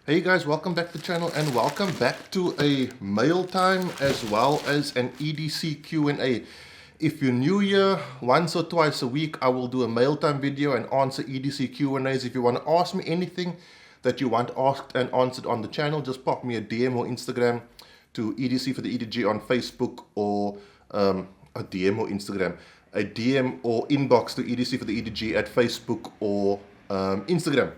Hey guys, welcome back to the channel and welcome back to a mail time as well as an EDC Q&A. If you're new here, once or twice a week I will do a mail time video and answer EDC Q&As. If you want to ask me anything that you want asked and answered on the channel, just pop me a DM or Instagram to EDC for the EDG on Facebook, or a DM or Instagram, a DM or inbox to EDC for the EDG at Facebook or Instagram.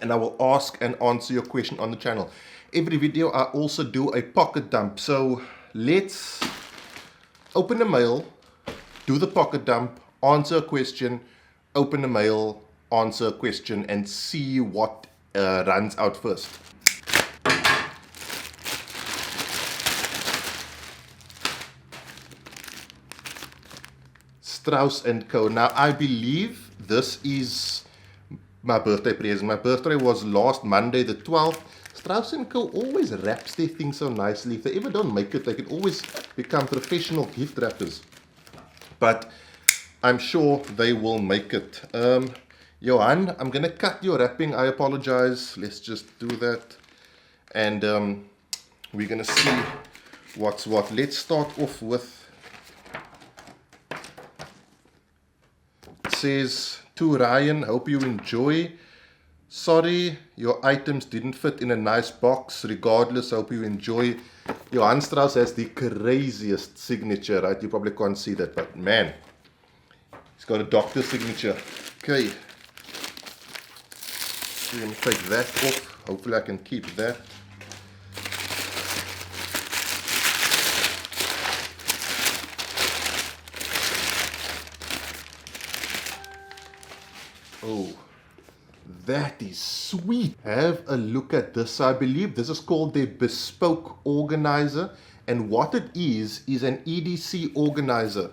And I will ask and answer your question on the channel. Every video I also do a pocket dump. So let's open the mail, do the pocket dump, answer a question, open the mail, answer a question, and see what runs out first. StraussKo. Now I believe this is my birthday present. My birthday was last Monday the 12th. StraussKo always wraps their things so nicely. If they ever don't make it, they can always become professional gift wrappers. But I'm sure they will make it. Johan, I'm going to cut your wrapping. I apologize. Let's just do that. And we're going to see what's what. Let's start off with, it says, to Ryan, hope you enjoy. Sorry, your items didn't fit in a nice box. Regardless, hope you enjoy. Johan Strauss has the craziest signature, right? You probably can't see that, but man, he's got a doctor's signature. Okay. So I'm going to take that off. Hopefully I can keep that. Oh, that is sweet. Have a look at this. I believe this is called the bespoke organizer, and what it is an EDC organizer.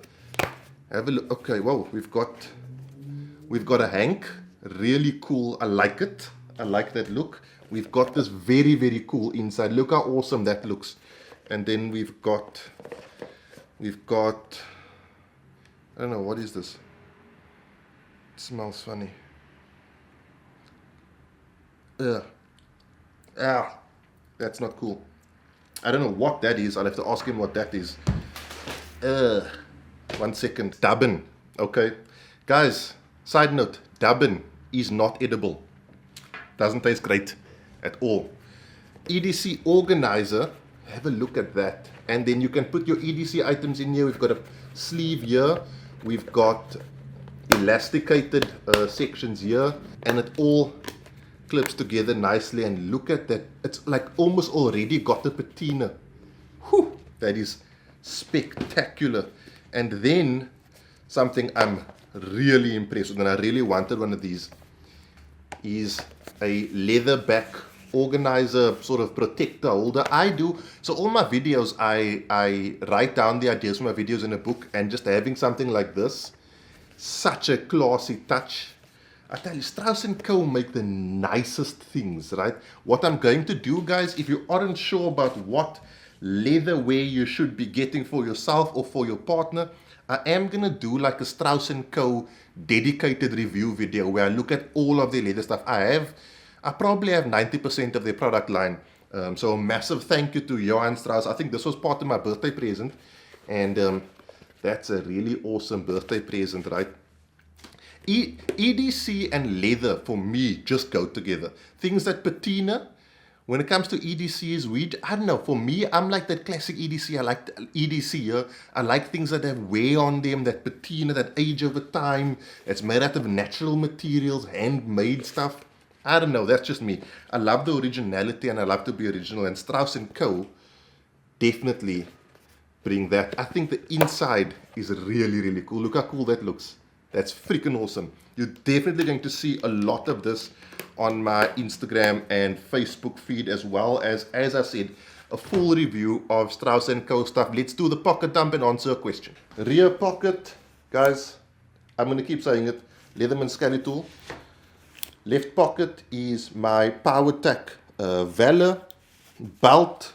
Have a look. Okay, whoa, we've got a hank. Really cool. I like it. I like that look. We've got this very, very cool inside. Look how awesome that looks. And then we've got I don't know, what is this? It smells funny. That's not cool. I don't know what that is. I'll have to ask him what that is. 1 second. Dubbin. Okay. Guys, side note, dubbin is not edible. Doesn't taste great at all. EDC organizer, have a look at that. And then you can put your EDC items in here. We've got a sleeve here. We've got elasticated sections here, and it all clips together nicely. And look at that, it's like almost already got the patina. Whew, that is spectacular. And then something I'm really impressed with, and I really wanted one of these, is a leather back organizer, sort of protector holder. So all my videos, I write down the ideas for my videos in a book, and just having something like this, such a classy touch. I tell you, StraussKo make the nicest things, right? What I'm going to do, guys, if you aren't sure about what leatherware you should be getting for yourself or for your partner, I am going to do like a StraussKo dedicated review video where I look at all of the leather stuff. I probably have 90% of their product line. So a massive thank you to Johan Strauss. I think this was part of my birthday present. And that's a really awesome birthday present, right? EDC and leather for me just go together. Things that patina, when it comes to EDCs, I don't know, for me, I'm like that classic EDC. I like EDC here. I like things that have wear on them, that patina, that age over time. It's made out of natural materials, handmade stuff. I don't know, that's just me. I love the originality and I love to be original, and StraussKo definitely bring that. I think the inside is really, really cool. Look how cool that looks. That's freaking awesome. You're definitely going to see a lot of this on my Instagram and Facebook feed, as well as I said, a full review of StraussKo stuff. Let's do the pocket dump and answer a question. Rear pocket, guys, I'm going to keep saying it, Leatherman Scully tool. Left pocket is my PowerTac Valor. Belt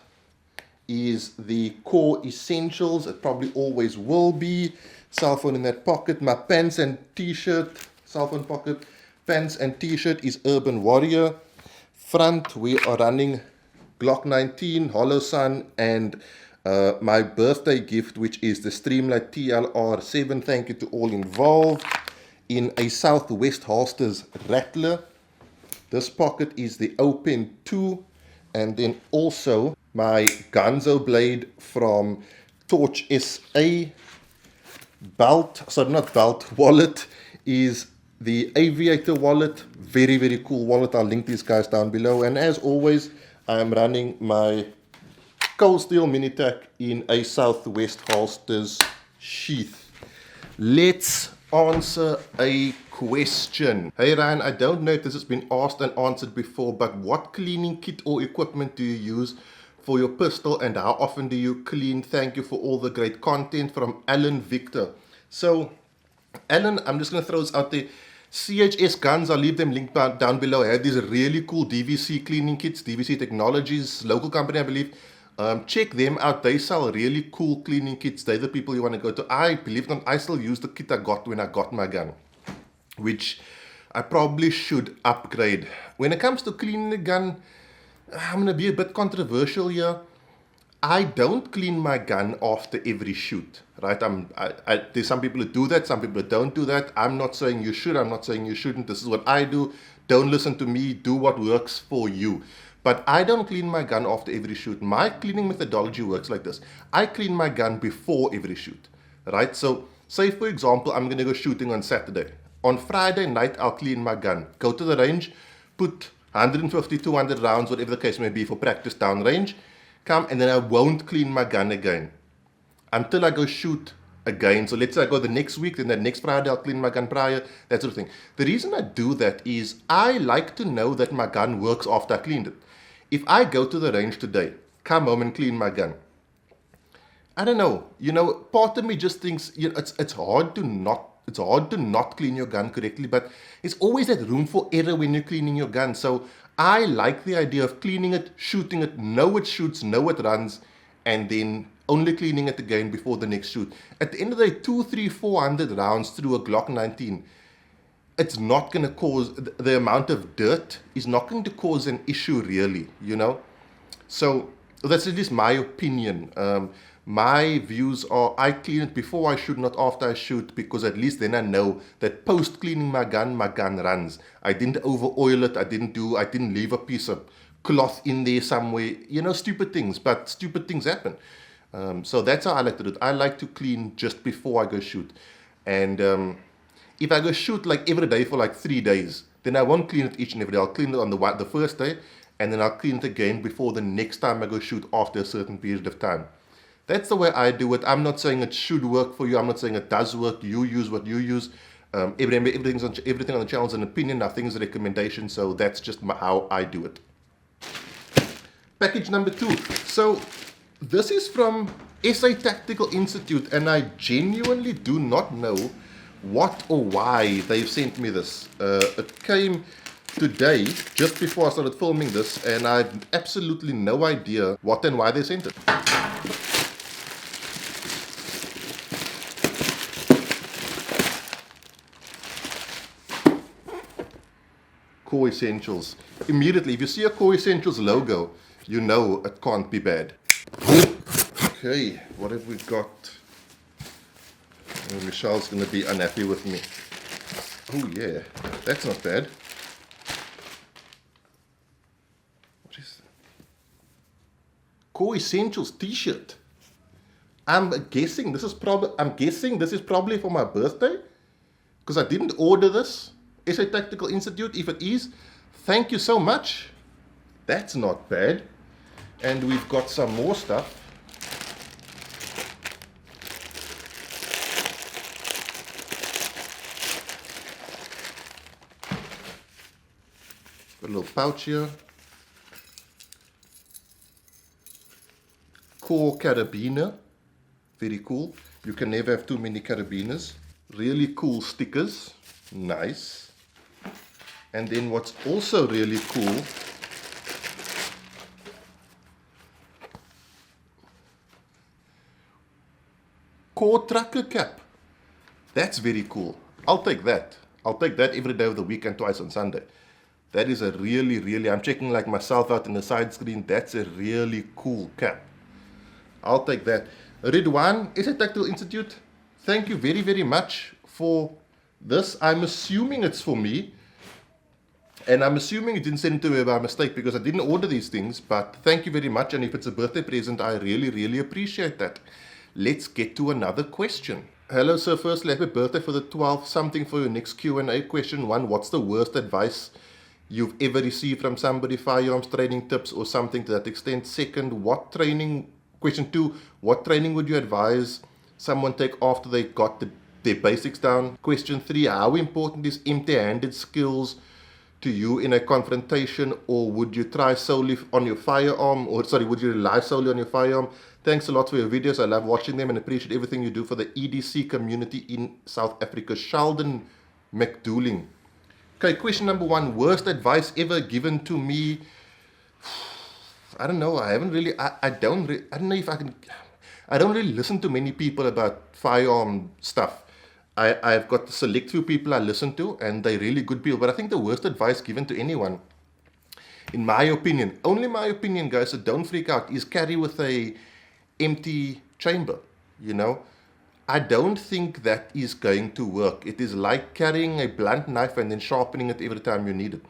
is the core essentials. It probably always will be. Cell phone in that pocket. My pants and t-shirt, cell phone pocket. Pants and t-shirt is Urban Warrior. front we are running Glock 19, Hollow Sun, and my birthday gift, which is the Streamlight TLR7. Thank you to all involved. In a Southwest Holsters Rattler. This pocket is the Open 2, and then also my Gonzo blade from Torch SA. Belt, sorry, not belt, wallet is the Aviator wallet. Very, very cool wallet. I'll link these guys down below. And as always, I'm running my Cold Steel Mini-Tac in a Southwest Holsters sheath. Let's answer a question. Hey Ryan, I don't know if this has been asked and answered before, but what cleaning kit or equipment do you use for your pistol and how often do you clean? Thank you for all the great content, from Alan Victor. So Alan, I'm just going to throw this out there. CHS Guns, I'll leave them linked down below. I have these really cool DVC cleaning kits, DVC Technologies, local company I believe. Check them out. They sell really cool cleaning kits. They're the people you want to go to. I believe them, I still use the kit I got when I got my gun, which I probably should upgrade. When it comes to cleaning the gun, I'm going to be a bit controversial here. I don't clean my gun after every shoot, right? There's some people who do that, some people who don't do that. I'm not saying you should, I'm not saying you shouldn't. This is what I do. Don't listen to me. Do what works for you. But I don't clean my gun after every shoot. My cleaning methodology works like this. I clean my gun before every shoot, right? So say for example, I'm going to go shooting on Saturday. On Friday night, I'll clean my gun. Go to the range, put 150, 200 rounds, whatever the case may be, for practice downrange. Come, and then I won't clean my gun again until I go shoot again. So let's say I go the next week, then the next Friday I'll clean my gun prior, that sort of thing. The reason I do that is I like to know that my gun works after I cleaned it. If I go to the range today, come home and clean my gun, I don't know, part of me just thinks, it's hard to not clean your gun correctly, but there's always that room for error when you're cleaning your gun. So I like the idea of cleaning it, shooting it, know it shoots, know it runs, and then only cleaning it again before the next shoot. At the end of the day, 200, 300, 400 rounds through a Glock 19, it's not going to cause, the amount of dirt is not going to cause an issue really, So that's at least my opinion. My views are I clean it before I shoot, not after I shoot, because at least then I know that post cleaning my gun runs. I didn't over oil it, I didn't leave a piece of cloth in there somewhere, stupid things, but stupid things happen. So that's how I like to do it. I like to clean just before I go shoot. And if I go shoot like every day for like 3 days, then I won't clean it each and every day. I'll clean it on the first day, and then I'll clean it again before the next time I go shoot after a certain period of time. That's the way I do it. I'm not saying it should work for you. I'm not saying it does work. You use what you use. Everything on the channel is an opinion. Nothing is a recommendation. So that's just how I do it. Package number 2. So this is from SA Tactical Institute, and I genuinely do not know what or why they've sent me this. It came today, just before I started filming this, and I have absolutely no idea what and why they sent it. Core Essentials. Immediately, if you see a Core Essentials logo, you know it can't be bad. Okay, what have we got? Oh, Michelle's going to be unhappy with me. Oh yeah, that's not bad. What is that? Core Essentials t-shirt. I'm guessing this is probably for my birthday, because I didn't order this. SA Tactical Institute, if it is, thank you so much. That's not bad. And we've got some more stuff. Got a little pouch here. Core carabiner. Very cool. You can never have too many carabiners. Really cool stickers. Nice. And then what's also really cool, Core trucker cap. That's very cool. I'll take that. I'll take that every day of the week and twice on Sunday. That is a really, I'm checking like myself out in the side screen. That's a really cool cap. I'll take that. Ridwan, is it Tactile Institute? Thank you very much for this. I'm assuming it's for me. And I'm assuming you didn't send it to me by mistake because I didn't order these things. But thank you very much. And if it's a birthday present, I really appreciate that. Let's get to another question. Hello, sir. Firstly, happy birthday for the 12th. Something for your next Q&A. Question 1. What's the worst advice you've ever received from somebody? Firearms training tips or something to that extent. Second, what training... Question 2, what training would you advise someone take after they got their basics down? Question 3, how important is empty-handed skills to you in a confrontation, or would you try solely on your firearm, would you rely solely on your firearm? Thanks a lot for your videos. I love watching them and appreciate everything you do for the EDC community in South Africa. Sheldon McDooling. Okay, question number 1, worst advice ever given to me. I don't know. I haven't really. I don't know if I can. I don't really listen to many people about firearm stuff. I've got a select few people I listen to, and they're really good people. But I think the worst advice given to anyone, in my opinion, only my opinion, guys, so don't freak out, is carry with a empty chamber. You know, I don't think that is going to work. It is like carrying a blunt knife and then sharpening it every time you need it.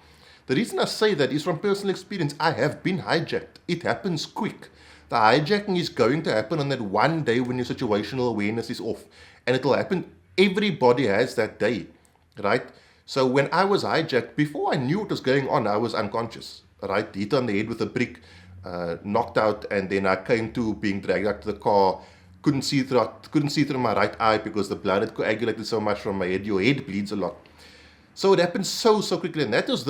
The reason I say that is from personal experience. I have been hijacked. It happens quick. The hijacking is going to happen on that one day when your situational awareness is off. And it will happen. Everybody has that day, right? So when I was hijacked, before I knew what was going on, I was unconscious, right? Hit on the head with a brick, knocked out, and then I came to being dragged out to the car. Couldn't see through my right eye because the blood had coagulated so much from my head. Your head bleeds a lot. So it happened so quickly. And that was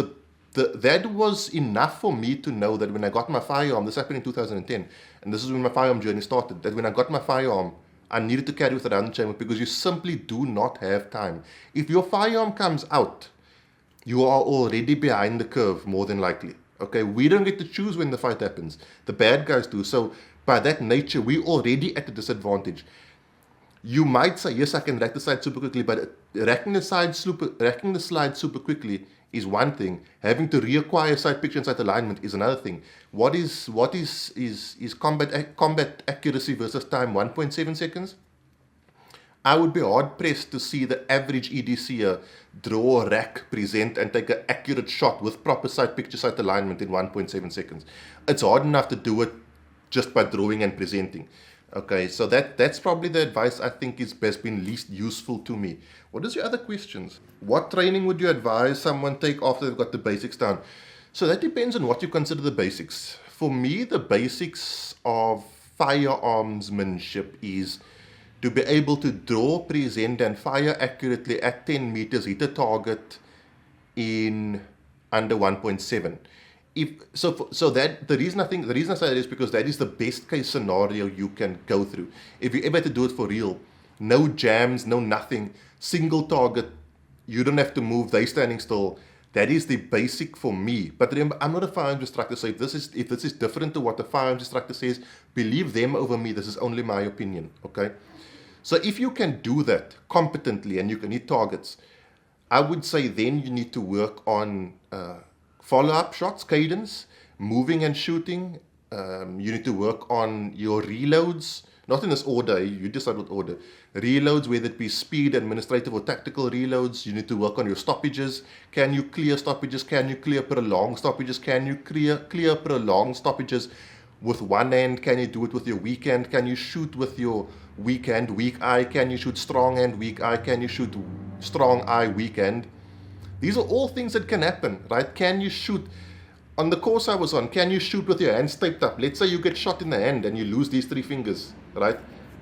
that was enough for me to know that when I got my firearm, this happened in 2010, and this is when my firearm journey started, that when I got my firearm, I needed to carry with a round chamber because you simply do not have time. If your firearm comes out, you are already behind the curve, more than likely. Okay, we don't get to choose when the fight happens. The bad guys do. So by that nature, we're already at a disadvantage. You might say, yes, I can rack the slide super quickly, but racking the slide super quickly is one thing. Having to reacquire sight picture and sight alignment is another thing. What is combat accuracy versus time? 1.7 seconds? I would be hard pressed to see the average EDCer draw, rack, present, and take an accurate shot with proper sight picture sight alignment in 1.7 seconds. It's hard enough to do it just by drawing and presenting. Okay, so that's probably the advice I think has been least useful to me. What is your other questions? What training would you advise someone take after they've got the basics down? So that depends on what you consider the basics. For me, the basics of firearmsmanship is to be able to draw, present, and fire accurately at 10 meters, hit a target in under 1.7. The reason I say that is because that is the best case scenario you can go through. If you ever had to do it for real, no jams, no nothing, single target, you don't have to move, they standing still. That is the basic for me. But remember, I'm not a firearms instructor, so if this is different to what the firearms instructor says, believe them over me. This is only my opinion. Okay. So if you can do that competently and you can hit targets, I would say then you need to work on follow-up shots, cadence, moving and shooting. You need to work on your reloads, not in this order, you decide what order. Reloads, whether it be speed, administrative, or tactical reloads. You need to work on your stoppages. Can you clear stoppages? Can you clear prolonged stoppages? Can you clear prolonged stoppages with one hand? Can you do it with your weak hand? Can you shoot with your weak hand, weak eye? Can you shoot strong hand, weak eye? Can you shoot strong eye, weak hand? These are all things that can happen, right? Can you shoot, on the course I was on, can you shoot with your hands taped up? Let's say you get shot in the hand and you lose these 3 fingers, right?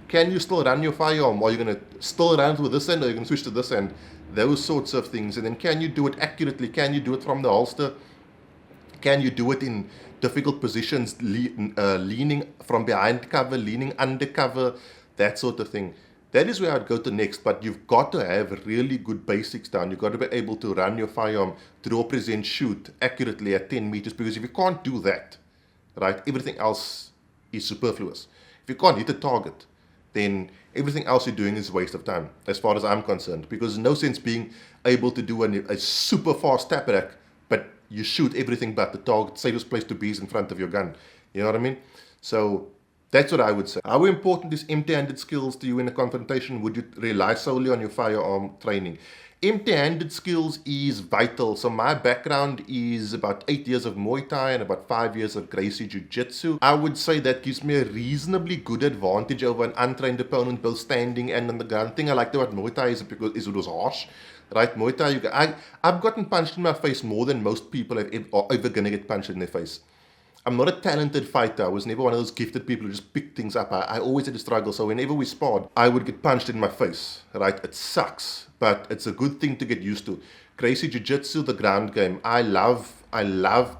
Can you still run your firearm? Or are you going to still run with this hand, or are you going to switch to this hand? Those sorts of things. And then can you do it accurately? Can you do it from the holster? Can you do it in difficult positions, leaning from behind cover, leaning under cover, that sort of thing? That is where I'd go to next, but you've got to have really good basics down. You've got to be able to run your firearm, draw, present, shoot accurately at 10 meters, because if you can't do that, right, everything else is superfluous. If you can't hit a target, then everything else you're doing is a waste of time, as far as I'm concerned, because there's no sense being able to do a super fast tap rack, but you shoot everything but the target. Safest place to be is in front of your gun. You know what I mean? So that's what I would say. How important is empty-handed skills to you in a confrontation? Would you rely solely on your firearm training? Empty-handed skills is vital. So my background is about 8 years of Muay Thai and about 5 years of Gracie Jiu-Jitsu. I would say that gives me a reasonably good advantage over an untrained opponent, both standing and on the ground. The thing I liked about Muay Thai is because it was harsh. Right, Muay Thai, I've gotten punched in my face more than most people are ever going to get punched in their face. I'm not a talented fighter. I was never one of those gifted people who just pick things up. I always had to struggle. So whenever we sparred, I would get punched in my face. Right? It sucks, but it's a good thing to get used to. Gracie Jiu-Jitsu, the ground game. I love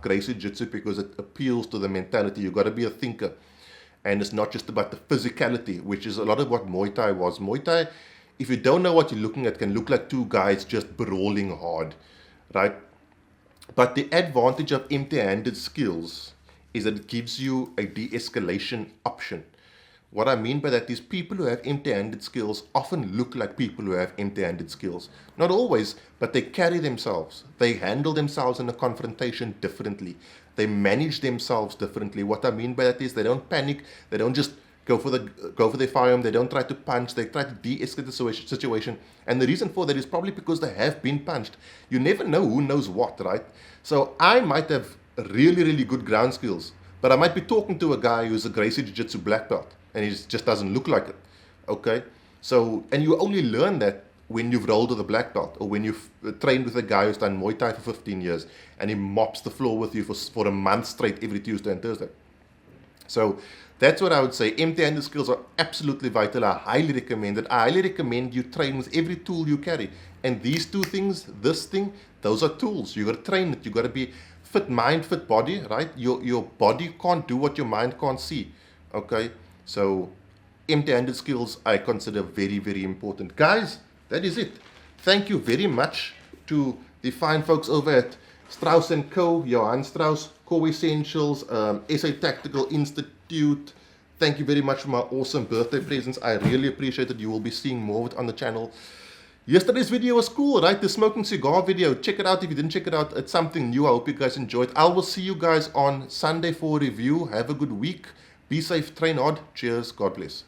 Gracie Jiu-Jitsu because it appeals to the mentality. You got to be a thinker, and it's not just about the physicality, which is a lot of what Muay Thai was. Muay Thai, if you don't know what you're looking at, can look like two guys just brawling hard, right? But the advantage of empty-handed skills is that it gives you a de-escalation option. What I mean by that is people who have empty-handed skills often look like people who have empty-handed skills. Not always, but they carry themselves. They handle themselves in a confrontation differently. They manage themselves differently. What I mean by that is they don't panic. They don't just go for their firearm. They don't try to punch. They try to de-escalate the situation. And the reason for that is probably because they have been punched. You never know who knows what, right? So I might have really, really good ground skills, but I might be talking to a guy who's a Gracie Jiu-Jitsu black belt, and he just doesn't look like it. Okay? So, and you only learn that when you've rolled with a black belt, or when you've trained with a guy who's done Muay Thai for 15 years, and he mops the floor with you for a month straight every Tuesday and Thursday. So that's what I would say. Empty-handed skills are absolutely vital. I highly recommend it. I highly recommend you train with every tool you carry. And these two things, this thing, those are tools. You got to train it. You got to be fit mind, fit body, right? Your body can't do what your mind can't see. Okay? So empty-handed skills I consider very, very important. Guys, that is it. Thank you very much to the fine folks over at StraussKo, Johan Strauss, Core Essentials, SA Tactical Institute. Thank you very much for my awesome birthday presents. I really appreciate it. You will be seeing more of it on the channel. Yesterday's video was cool, right? The smoking cigar video. Check it out if you didn't check it out. It's something new. I hope you guys enjoyed. I will see you guys on Sunday for a review. Have a good week. Be safe, train hard. Cheers. God bless.